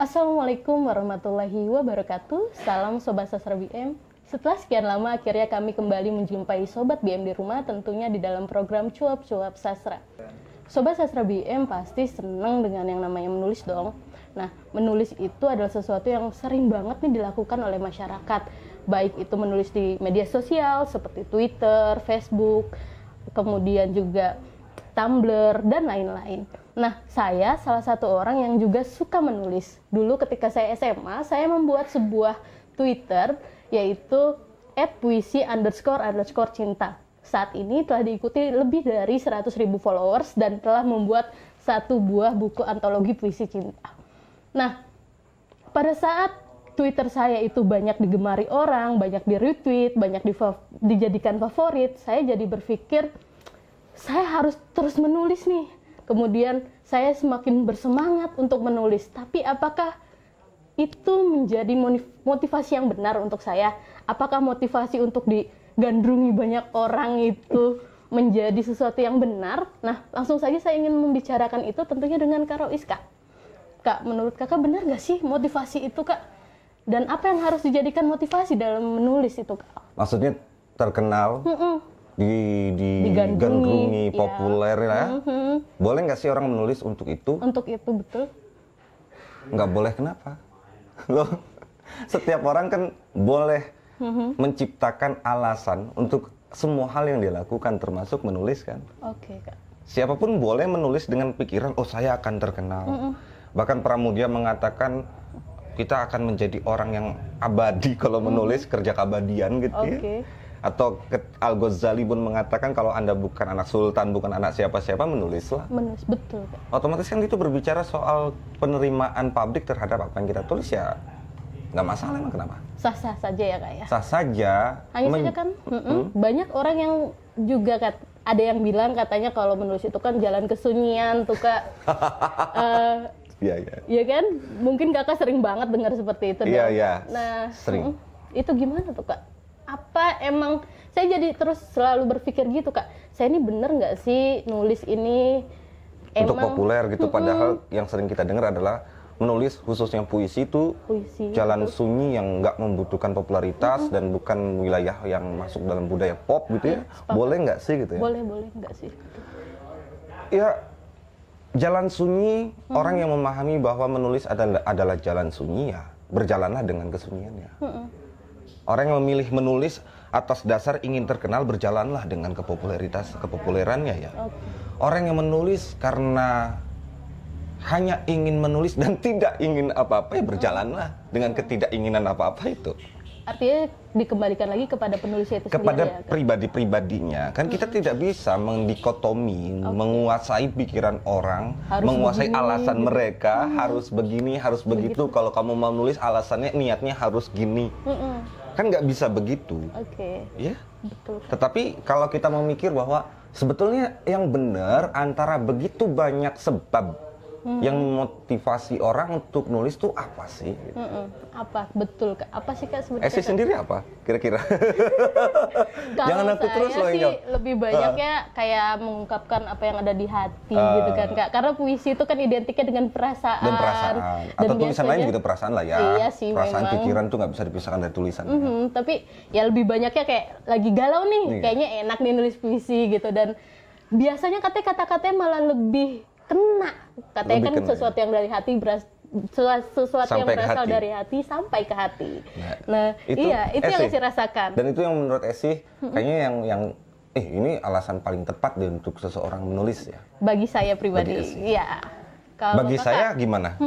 Assalamualaikum warahmatullahi wabarakatuh. Salam Sobat Sastra BM. Setelah sekian lama, akhirnya kami kembali menjumpai Sobat BM di rumah, tentunya di dalam program Cuap-Cuap Sastra. Sobat Sastra BM pasti senang dengan yang namanya menulis dong. Nah, menulis itu adalah sesuatu yang sering banget nih dilakukan oleh masyarakat. Baik itu menulis di media sosial seperti Twitter, Facebook, kemudian juga Tumblr, dan lain-lain. Nah, saya salah satu orang yang juga suka menulis. Dulu ketika saya SMA, saya membuat sebuah Twitter, yaitu @puisi__cinta. Saat ini telah diikuti lebih dari 100.000 followers dan telah membuat satu buah buku antologi puisi cinta. Nah, pada saat Twitter saya itu banyak digemari orang, banyak di-retweet, banyak dijadikan favorit, saya jadi berpikir, saya harus terus menulis nih. Kemudian saya semakin bersemangat untuk menulis. Tapi apakah itu menjadi motivasi yang benar untuk saya? Apakah motivasi untuk digandrungi banyak orang itu menjadi sesuatu yang benar? Nah, langsung saja saya ingin membicarakan itu tentunya dengan Kak Rois, Kak. Kak, menurut Kakak benar nggak sih motivasi itu, Kak? Dan apa yang harus dijadikan motivasi dalam menulis itu, Kak? Maksudnya terkenal, digandrungi, populer ya. Boleh nggak sih orang menulis untuk itu? Untuk itu, betul. Nggak boleh, kenapa? Loh, setiap orang kan boleh menciptakan alasan untuk semua hal yang dia lakukan, termasuk menulis kan. Oke, Kak. Siapapun boleh menulis dengan pikiran, oh saya akan terkenal. Bahkan Pramudia mengatakan kita akan menjadi orang yang abadi kalau menulis, kerja keabadian gitu ya. Atau Al-Ghazali pun mengatakan kalau Anda bukan anak sultan, bukan anak siapa-siapa, menulislah. Menulis, betul, Kak. Otomatis kan itu berbicara soal penerimaan publik terhadap apa yang kita tulis, ya nggak masalah. Emang kenapa? Sah-sah saja ya, Kak ya? Sah saja. Hanya saja kan banyak orang yang juga ada yang bilang katanya kalau menulis itu kan jalan kesunyian tuh, Kak. Iya kan? Mungkin Kakak sering banget dengar seperti itu. Iya. Nah, sering. Itu gimana tuh, Kak? Apa emang saya jadi terus selalu berpikir gitu, Kak, saya ini bener nggak sih nulis ini untuk populer gitu, padahal yang sering kita dengar adalah menulis khususnya puisi itu jalan sunyi yang nggak membutuhkan popularitas dan bukan wilayah yang masuk dalam budaya pop gitu ya. Boleh nggak sih gitu ya? Boleh nggak sih? Ya, jalan sunyi, orang yang memahami bahwa menulis adalah jalan sunyi, ya berjalanlah dengan kesunyiannya. Orang yang memilih menulis atas dasar ingin terkenal, berjalanlah dengan kepopulerannya ya. Orang yang menulis karena hanya ingin menulis dan tidak ingin apa-apa, ya berjalanlah dengan ketidakinginan apa-apa itu. Artinya dikembalikan lagi kepada penulisnya itu sendiri, kepada ya, pribadi-pribadinya. Kan kita tidak bisa mendikotomi, menguasai pikiran orang, menguasai alasan mereka, harus begini, harus begitu. Kalau kamu mau menulis alasannya, niatnya harus gini. Kan nggak bisa begitu. Ya? Betul. Tetapi kalau kita memikir bahwa sebetulnya yang benar antara begitu banyak sebab yang memotivasi orang untuk nulis tuh apa sih? Apa? Betul, Kak. Apa sih, Kak, sebenarnya? Esi sendiri apa kira-kira? Jangan aku terus loh, sih lebih banyaknya kayak mengungkapkan apa yang ada di hati gitu kan, Kak. Karena puisi itu kan identiknya dengan perasaan. Dan perasaan. Atau tulisan lain juga perasaan lah ya. Iya sih, perasaan, memang. pikiran tuh nggak bisa dipisahkan dari tulisan. Tapi ya lebih banyaknya kayak lagi galau nih, kayaknya enak nih nulis puisi gitu. Dan biasanya katanya kata-katanya malah lebih kena. Katanya kan sesuatu yang dari hati sesuatu yang berasal dari hati sampai ke hati. Nah itu yang Esi rasakan. Dan itu yang menurut Esi kayaknya yang ini alasan paling tepat deh untuk seseorang menulis ya. Bagi saya pribadi, iya. Bagi saya gimana?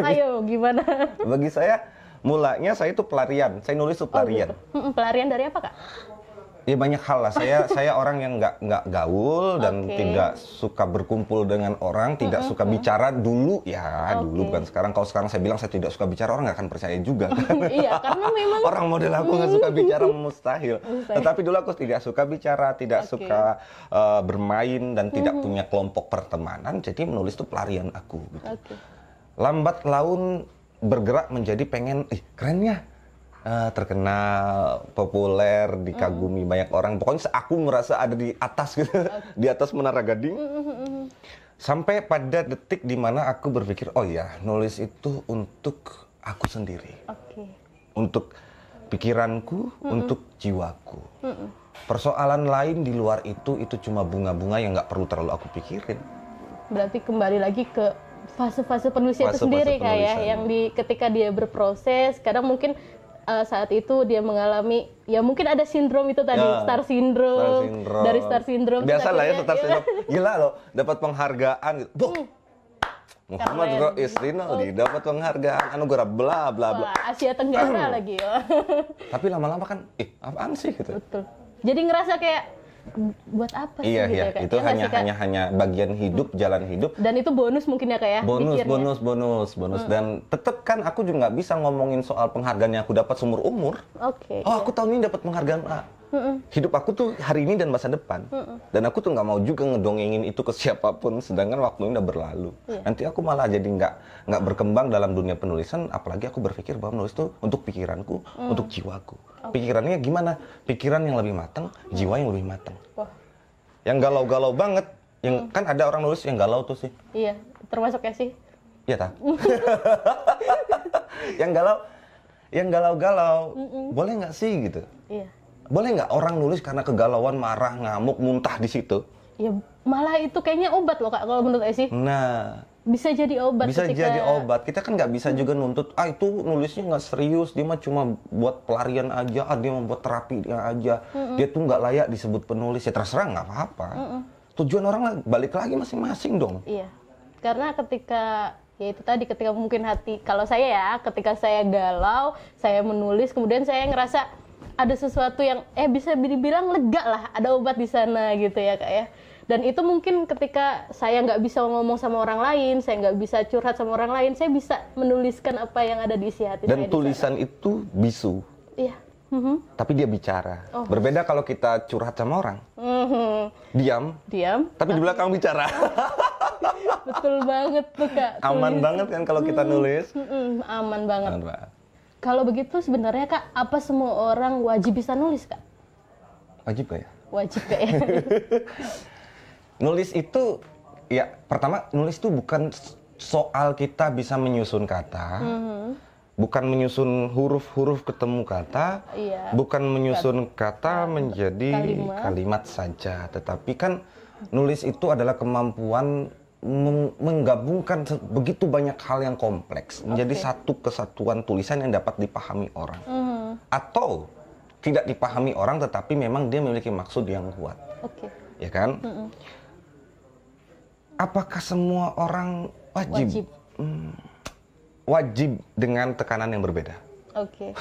Ayo gimana? Bagi saya mulanya saya itu pelarian. Saya nulis itu pelarian. Pelarian dari apa, Kak? Ya banyak hal lah. Saya orang yang nggak gaul dan tidak suka berkumpul dengan orang, tidak suka bicara dulu ya, dulu bukan sekarang. Kalau sekarang saya bilang saya tidak suka bicara, orang nggak akan percaya juga. Iya, karena memang orang model aku nggak suka bicara mustahil. Tetapi dulu aku tidak suka bicara, tidak suka bermain dan tidak punya kelompok pertemanan. Jadi menulis itu pelarian aku. Gitu. Lambat laun bergerak menjadi pengen, keren ya. Terkenal, populer, dikagumi banyak orang. Pokoknya aku merasa ada di atas gitu, di atas Menara Gading. Sampai pada detik dimana aku berpikir, oh ya, nulis itu untuk aku sendiri. Oke. Untuk pikiranku, untuk jiwaku. Persoalan lain di luar itu cuma bunga-bunga yang nggak perlu terlalu aku pikirin. Berarti kembali lagi ke fase-fase penulisnya itu Fase-fase sendiri kayak penulisan. yang ketika dia berproses, kadang mungkin saat itu dia mengalami, ya mungkin ada sindrom itu tadi, Ya, star syndrome. Dari star syndrome. Biasa lah ya, akhirnya, star syndrome. Gila loh, dapat penghargaan gitu. Boh. Muhammad Keren. Rais Rinaldi dapat penghargaan anugerah bla bla bla. Wah, Asia Tenggara lagi ya. Tapi lama-lama kan, apaan sih gitu. Betul. Jadi ngerasa kayak buat apa sih Iya, gitu iya. ya, Kak? Itu Ya nggak sih, Kak? hanya bagian hidup, jalan hidup. Dan itu bonus mungkin ya, Kak ya? Bonus. Dan tetap kan aku juga nggak bisa ngomongin soal penghargaan yang aku dapat seumur umur. Oke. Oh, aku tahun ini dapat penghargaan A. Hidup aku tuh hari ini dan masa depan. Dan aku tuh nggak mau juga ngedongengin itu ke siapapun, sedangkan waktu ini udah berlalu. Iya. Nanti aku malah jadi nggak berkembang dalam dunia penulisan, apalagi aku berpikir bahwa menulis itu untuk pikiranku, untuk jiwaku. Pikirannya gimana? Pikiran yang lebih matang, jiwa yang lebih matang. Wah, Yang galau-galau banget, yang kan ada orang nulis yang galau tuh sih. iya. Termasuk ya sih? Iya tak? yang galau-galau, boleh nggak sih gitu? Iya. Boleh nggak orang nulis karena kegalauan, marah, ngamuk, muntah di situ? Ya malah itu kayaknya obat loh, Kak, kalau menurut Esi. Nah, Bisa jadi obat bisa ketika... jadi obat. Kita kan nggak bisa juga nuntut, itu nulisnya nggak serius, dia mah cuma buat pelarian aja, dia mau buat terapi dia aja. Dia tuh nggak layak disebut penulis, ya terserah nggak apa-apa. Tujuan orang balik lagi masing-masing dong. Iya. Karena ketika ya itu tadi, ketika mungkin hati, kalau saya ya, ketika saya galau, saya menulis, kemudian saya ngerasa ada sesuatu yang bisa dibilang lega lah, ada obat di sana gitu ya, Kak ya. Dan itu mungkin ketika saya nggak bisa ngomong sama orang lain, saya nggak bisa curhat sama orang lain, saya bisa menuliskan apa yang ada di isi hati saya. Dan tulisan itu bisu, Iya. tapi dia bicara. Oh. Berbeda kalau kita curhat sama orang, diam, tapi di belakang bicara. Betul banget tuh, Kak. Aman banget kan kalau kita nulis. Aman banget. Aman banget. Kalau begitu sebenarnya, Kak, apa semua orang wajib bisa nulis, Kak? Wajib gak ya? Wajib, Kak ya? Nulis itu, ya pertama nulis itu bukan soal kita bisa menyusun kata, bukan menyusun huruf-huruf ketemu kata, Iya. bukan menyusun kata menjadi kalimat. kalimat saja, tetapi kan nulis itu adalah kemampuan menggabungkan begitu banyak hal yang kompleks menjadi satu kesatuan tulisan yang dapat dipahami orang, atau tidak dipahami orang tetapi memang dia memiliki maksud yang kuat. Oke. Ya kan? Apakah semua orang wajib? Wajib dengan tekanan yang berbeda. Oke.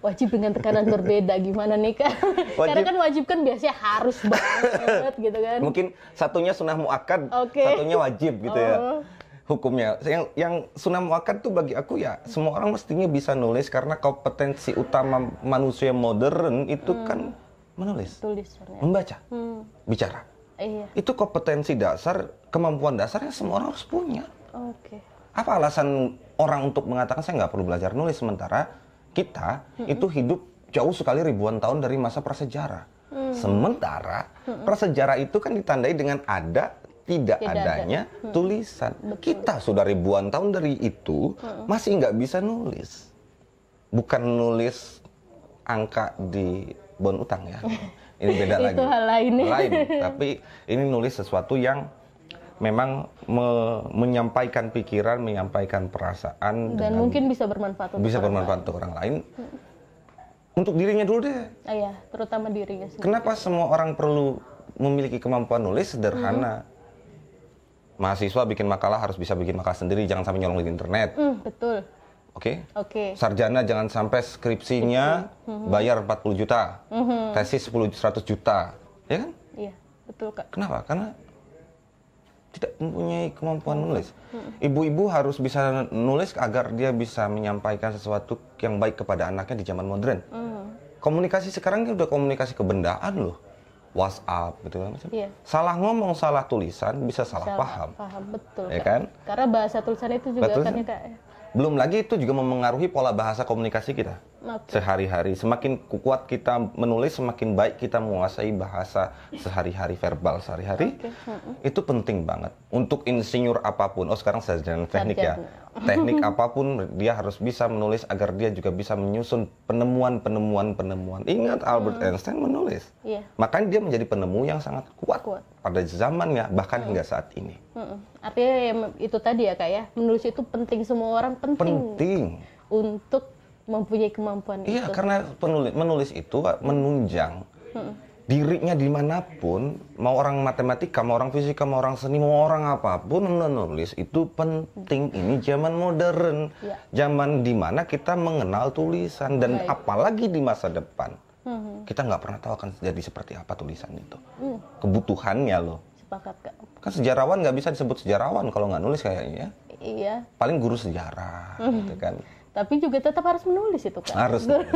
Wajib dengan tekanan berbeda, gimana nih, Kak? Karena kan wajib kan biasanya harus banget gitu kan. Mungkin satunya sunnah muakkad, Oke. satunya wajib gitu ya. Hukumnya. Yang sunnah muakkad tuh bagi aku ya, semua orang mestinya bisa nulis karena kompetensi utama manusia modern itu kan menulis, Tulisannya. membaca, bicara. Iya. Itu kompetensi dasar, kemampuan dasarnya semua orang harus punya. Oke. Apa alasan orang untuk mengatakan saya nggak perlu belajar nulis, sementara kita itu hidup jauh sekali ribuan tahun dari masa prasejarah. Sementara prasejarah itu kan ditandai dengan ada, tidak adanya tulisan. Kita sudah ribuan tahun dari itu masih nggak bisa nulis. Bukan nulis angka di bon utang ya. Ini beda lagi. Itu hal lain. Tapi ini nulis sesuatu yang memang menyampaikan pikiran, menyampaikan perasaan, Dan mungkin bisa bermanfaat untuk untuk orang lain. Untuk dirinya dulu deh. Iya, terutama dirinya sendiri. Kenapa semua orang perlu memiliki kemampuan nulis? Sederhana. Mahasiswa bikin makalah harus bisa bikin makalah sendiri, jangan sampai nyolong di internet. Betul. Oke? Oke. Sarjana jangan sampai skripsinya bayar 40 juta, tesis 100 juta. Ya kan? Iya, betul, Kak. Kenapa? Karena tidak mempunyai kemampuan nulis. Ibu-ibu harus bisa nulis agar dia bisa menyampaikan sesuatu yang baik kepada anaknya di zaman modern. Komunikasi sekarang ini udah komunikasi kebendaan loh. WhatsApp gitu kan. Iya. Salah ngomong, salah tulisan, bisa salah paham. Betul, Ya Kak. kan? Karena bahasa tulisan itu juga Betul, kan kan? ya, Kak. Belum lagi itu juga memengaruhi pola bahasa komunikasi kita. sehari-hari. Semakin kuat kita menulis, semakin baik kita menguasai bahasa sehari-hari, verbal sehari-hari. Itu penting banget. Untuk insinyur apapun, sekarang sarjana teknik ya. Teknik apapun, dia harus bisa menulis agar dia juga bisa menyusun penemuan. Ingat Albert Einstein menulis. Makanya dia menjadi penemu yang sangat kuat pada zamannya, bahkan hingga saat ini. Artinya itu tadi ya Kak ya, menulis itu penting, semua orang penting. Untuk mempunyai kemampuan itu. Iya, karena menulis itu menunjang dirinya dimanapun, mau orang matematika, mau orang fisika, mau orang seni, mau orang apapun, menulis itu penting. Ini zaman modern, zaman dimana kita mengenal tulisan, dan apalagi di masa depan, kita nggak pernah tahu akan jadi seperti apa tulisan itu. Kebutuhannya loh. Sepakat Kak. Kan sejarawan nggak bisa disebut sejarawan kalau nggak nulis kayaknya. Iya. Paling guru sejarah, gitu kan. Tapi juga tetap harus menulis itu Kak. Harus nulis.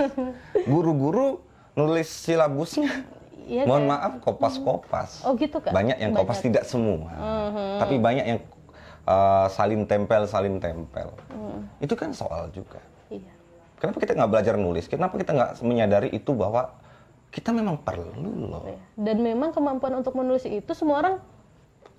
Guru-guru nulis silabusnya. Iya, Mohon kan? maaf, kopas-kopas. Oh gitu Kak? Banyak yang kopas, tidak semua. Tapi banyak yang salin tempel. Itu kan soal juga. Iya. Kenapa kita nggak belajar nulis? Kenapa kita nggak menyadari itu bahwa kita memang perlu loh. Iya. Dan memang kemampuan untuk menulis itu semua orang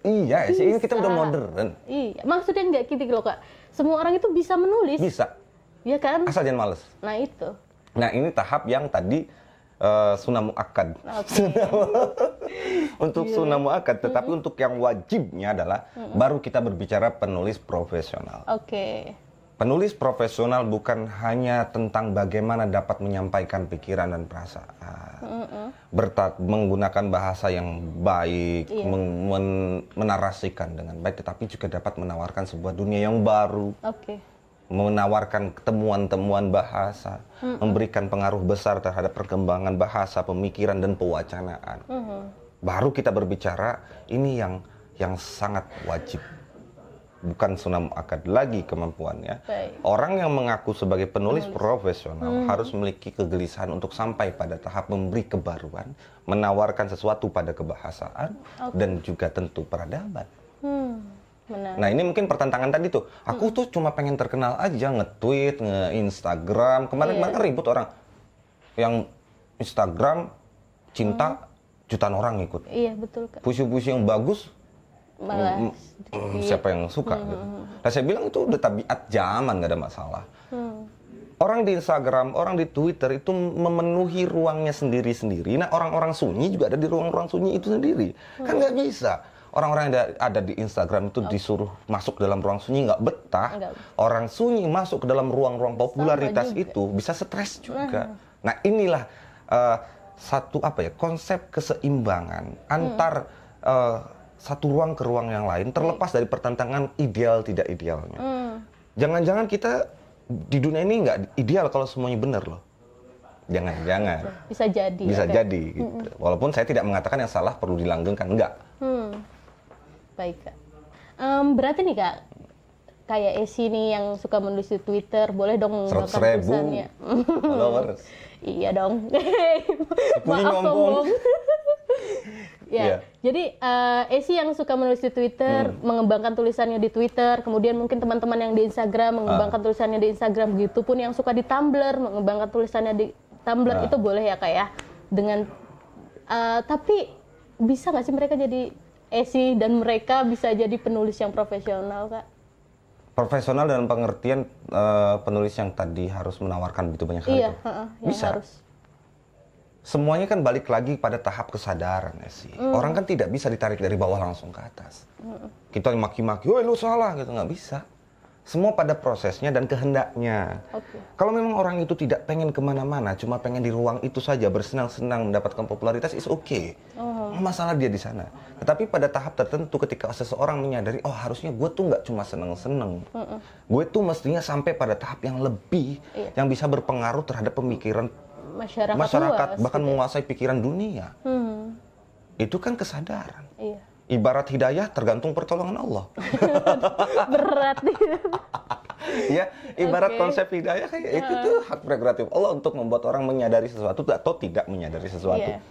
Iya, bisa. ini kita udah modern. Iya, maksudnya nggak gitu loh Kak. Semua orang itu bisa menulis. Bisa. Iya kan? Asal jangan males. Nah itu. Nah ini tahap yang tadi sunnah muakkad. Untuk sunnah muakkad, tetapi untuk yang wajibnya adalah baru kita berbicara penulis profesional. Penulis profesional bukan hanya tentang bagaimana dapat menyampaikan pikiran dan perasaan, menggunakan bahasa yang baik, menarasikan dengan baik, tetapi juga dapat menawarkan sebuah dunia yang baru. Menawarkan temuan-temuan bahasa, memberikan pengaruh besar terhadap perkembangan bahasa, pemikiran, dan pewacanaan. Baru kita berbicara, ini yang sangat wajib. Bukan sunnah muakkad lagi kemampuannya. Orang yang mengaku sebagai penulis profesional harus memiliki kegelisahan untuk sampai pada tahap memberi kebaruan, menawarkan sesuatu pada kebahasaan, dan juga tentu peradaban. Nah ini mungkin pertentangan tadi tuh. Aku tuh cuma pengen terkenal aja, nge-tweet, nge-Instagram. Kemarin-kemarin kan ribut orang. Yang Instagram, cinta, jutaan orang ngikut. Iya betul Kak. Puisi-puisi yang bagus, malah siapa yang suka gitu. Nah saya bilang itu udah tabiat zaman, gak ada masalah. Orang di Instagram, orang di Twitter itu memenuhi ruangnya sendiri-sendiri. Nah orang-orang sunyi juga ada di ruang-ruang sunyi itu sendiri. Kan nggak bisa. Orang-orang yang ada di Instagram itu disuruh masuk ke dalam ruang sunyi nggak betah. Orang sunyi masuk ke dalam ruang-ruang popularitas itu bisa stres juga. Nah inilah satu konsep keseimbangan antar satu ruang ke ruang yang lain, terlepas dari pertentangan ideal tidak idealnya. Jangan-jangan kita di dunia ini nggak ideal kalau semuanya benar loh. Jangan-jangan. Bisa jadi. Bisa jadi. Gitu. Walaupun saya tidak mengatakan yang salah perlu dilanggengkan, enggak. Baik Kak. Berarti nih Kak, kayak Esi nih yang suka menulis di Twitter, boleh dong mengembangkan tulisannya. Followers. Iya dong. Maaf sombong. Jadi Esi yang suka menulis di Twitter, mengembangkan tulisannya di Twitter, kemudian mungkin teman-teman yang di Instagram mengembangkan tulisannya di Instagram, begitu pun yang suka di Tumblr mengembangkan tulisannya di Tumblr, itu boleh ya Kak ya. Dengan tapi bisa nggak sih mereka jadi Esi dan mereka bisa jadi penulis yang profesional Kak? Profesional dalam pengertian penulis yang tadi harus menawarkan begitu banyak hal itu. Bisa. Harus. Semuanya kan balik lagi pada tahap kesadaran ya sih. Orang kan tidak bisa ditarik dari bawah langsung ke atas. Kita maki-maki, woi lu salah gitu, nggak bisa. Semua pada prosesnya dan kehendaknya. Kalau memang orang itu tidak pengen kemana-mana, cuma pengen di ruang itu saja bersenang-senang mendapatkan popularitas, is okay. Masalah dia di sana. Tetapi pada tahap tertentu ketika seseorang menyadari, oh harusnya gue tuh nggak cuma seneng-seneng. Gue tuh mestinya sampai pada tahap yang lebih, yang bisa berpengaruh terhadap pemikiran masyarakat, bahkan menguasai pikiran dunia. Itu kan kesadaran. Ibarat hidayah tergantung pertolongan Allah. Berat nih. Ya, ibarat konsep hidayah kayak itu tuh hak prerogatif Allah untuk membuat orang menyadari sesuatu atau tidak menyadari sesuatu.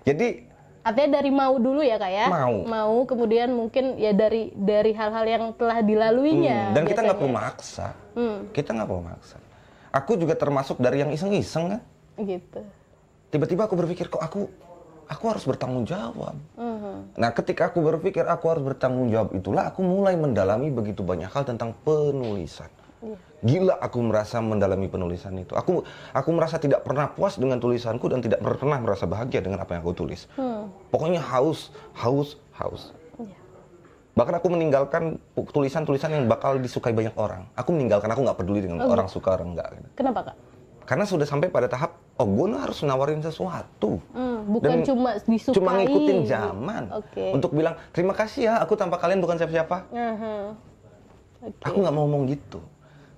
Jadi artinya dari mau dulu ya Kak ya? Mau kemudian mungkin ya dari hal-hal yang telah dilaluinya. Dan kita nggak perlu maksa. Kita nggak perlu maksa. Aku juga termasuk dari yang iseng-iseng kan. Gitu. Tiba-tiba aku berpikir kok aku harus bertanggung jawab. Nah, ketika aku berpikir aku harus bertanggung jawab, itulah aku mulai mendalami begitu banyak hal tentang penulisan. Gila aku merasa mendalami penulisan itu. Aku merasa tidak pernah puas dengan tulisanku dan tidak pernah merasa bahagia dengan apa yang aku tulis. Pokoknya haus. Bahkan aku meninggalkan tulisan-tulisan yang bakal disukai banyak orang. Aku meninggalkan, aku nggak peduli dengan orang suka orang enggak. Kenapa, Kak? Karena sudah sampai pada tahap, gue harus nawarin sesuatu. Bukan Dan cuma disukai. cuma ngikutin zaman. Untuk bilang, terima kasih ya, aku tanpa kalian bukan siapa-siapa. Aku nggak mau ngomong gitu.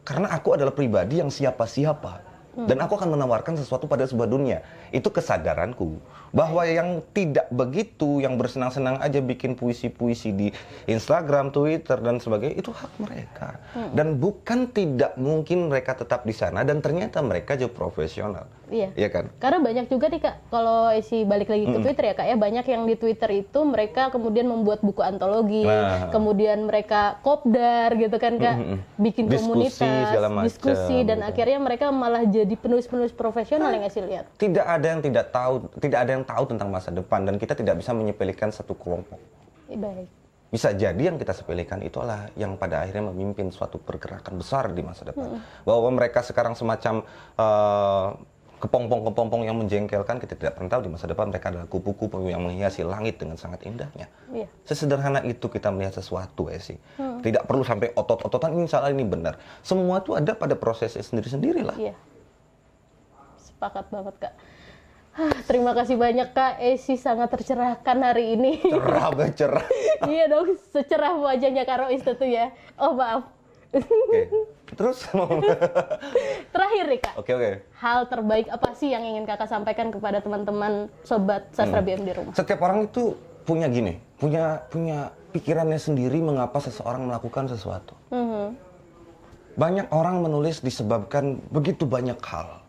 Karena aku adalah pribadi yang siapa-siapa. Dan aku akan menawarkan sesuatu pada sebuah dunia. Itu kesadaranku. Bahwa yang tidak begitu, yang bersenang-senang aja bikin puisi-puisi di Instagram, Twitter, dan sebagainya, itu hak mereka. Dan bukan tidak mungkin mereka tetap di sana, dan ternyata mereka juga profesional. Iya kan? Karena banyak juga nih Kak, kalau balik lagi ke Twitter ya Kak ya, banyak yang di Twitter itu mereka kemudian membuat buku antologi, kemudian mereka kopdar gitu kan Kak, bikin diskusi, komunitas, diskusi, dan akhirnya mereka malah jadi penulis-penulis profesional yang Esi lihat. Tidak ada yang tidak tahu tentang masa depan, dan kita tidak bisa menyepelekan satu kelompok. Baik. Bisa jadi yang kita sepelekan itu adalah yang pada akhirnya memimpin suatu pergerakan besar di masa depan. Bahwa mereka sekarang semacam kepompong-kepompong yang menjengkelkan, kita tidak pernah tahu di masa depan mereka adalah kupu-kupu yang menghiasi langit dengan sangat indahnya. Sesederhana itu kita melihat sesuatu sih. Tidak perlu sampai otot-ototan ini salah, ini benar. Semua itu ada pada prosesnya sendiri-sendiri lah. Sepakat banget Kak. Terima kasih banyak Kak, Esi sangat tercerahkan hari ini. Cerah. Iya dong, secerah wajahnya Kak Rois tentu ya. Oh maaf. Terus terakhir nih Kak. Oke. Hal terbaik apa sih yang ingin Kakak sampaikan kepada teman-teman sobat Sastra BM di rumah? Setiap orang itu punya pikirannya sendiri mengapa seseorang melakukan sesuatu. Banyak orang menulis disebabkan begitu banyak hal.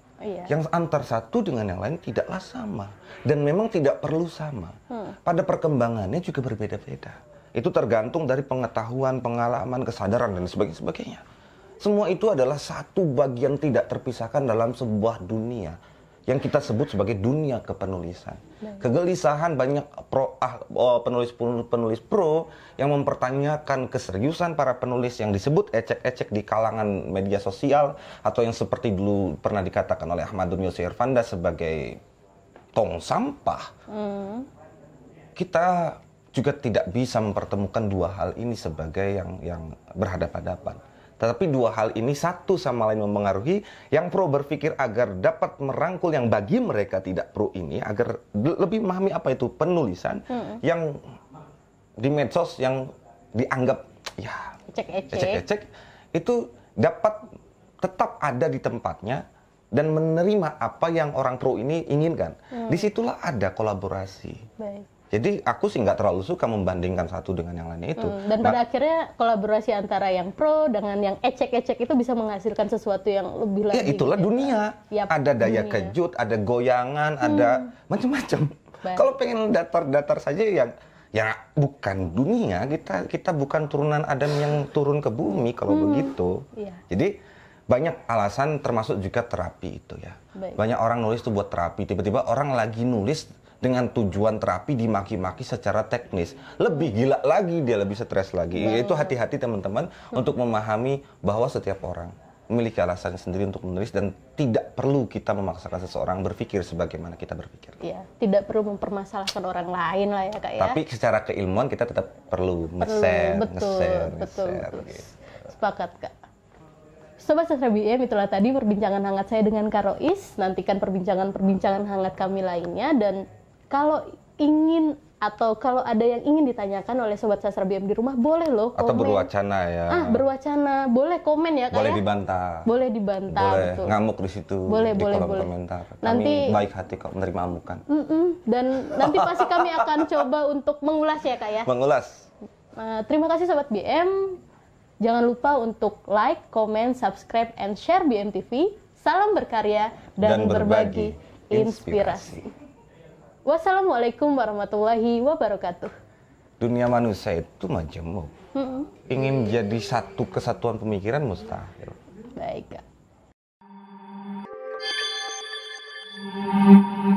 Yang antar satu dengan yang lain tidaklah sama. Dan memang tidak perlu sama. Pada perkembangannya juga berbeda-beda. Itu tergantung dari pengetahuan, pengalaman, kesadaran, dan sebagainya. Semua itu adalah satu bagian tidak terpisahkan dalam sebuah dunia yang kita sebut sebagai dunia kepenulisan. Kegelisahan banyak penulis pro yang mempertanyakan keseriusan para penulis yang disebut ecek-ecek di kalangan media sosial, atau yang seperti dulu pernah dikatakan oleh Ahmadun Yossi Irfanda sebagai tong sampah. Kita juga tidak bisa mempertemukan dua hal ini sebagai yang berhadapan-hadapan. Tetapi dua hal ini satu sama lain mempengaruhi. Yang pro berpikir agar dapat merangkul yang bagi mereka tidak pro ini, agar lebih memahami apa itu penulisan, yang di medsos yang dianggap ya ecek-ecek, itu dapat tetap ada di tempatnya dan menerima apa yang orang pro ini inginkan. Disitulah ada kolaborasi. Jadi aku sih nggak terlalu suka membandingkan satu dengan yang lainnya itu. Dan pada akhirnya kolaborasi antara yang pro dengan yang ecek-ecek itu bisa menghasilkan sesuatu yang lebih lagi. Ya itulah dunia. Ada daya kejut, ada goyangan, ada macam-macam. Kalau pengen datar-datar saja ya bukan dunia. Kita bukan turunan Adam yang turun ke bumi kalau begitu. Jadi banyak alasan, termasuk juga terapi itu ya. Banyak orang nulis itu buat terapi. Tiba-tiba orang lagi nulis dengan tujuan terapi dimaki-maki secara teknis. Lebih gila lagi, dia lebih stres lagi. Itu hati-hati teman-teman untuk memahami bahwa setiap orang memiliki alasan sendiri untuk menulis, dan tidak perlu kita memaksakan seseorang berpikir sebagaimana kita berpikir. Tidak perlu mempermasalahkan orang lain lah ya Kak ya. Tapi secara keilmuan kita tetap perlu nge-share. Betul. Gitu. Sepakat Kak. Sobat Sastra BM, itulah tadi perbincangan hangat saya dengan Kak Rois. Nantikan perbincangan hangat kami lainnya, dan kalau ingin atau kalau ada yang ingin ditanyakan oleh Sobat Sastra BM di rumah, boleh loh komen. Atau berwacana ya. Berwacana. Boleh komen ya Kak. Boleh dibantah. Boleh dibantah. Boleh betul. Ngamuk di situ. Boleh. Komentar. Kami baik hati kok menerima amukan. Dan nanti pasti kami akan coba untuk mengulas ya Kak ya. Mengulas. Terima kasih Sobat BM. Jangan lupa untuk like, comment, subscribe, and share BM TV. Salam berkarya dan berbagi inspirasi. Wassalamualaikum warahmatullahi wabarakatuh. Dunia manusia itu majemuk. Ingin jadi satu kesatuan pemikiran mustahil. Baik Kak. Bye.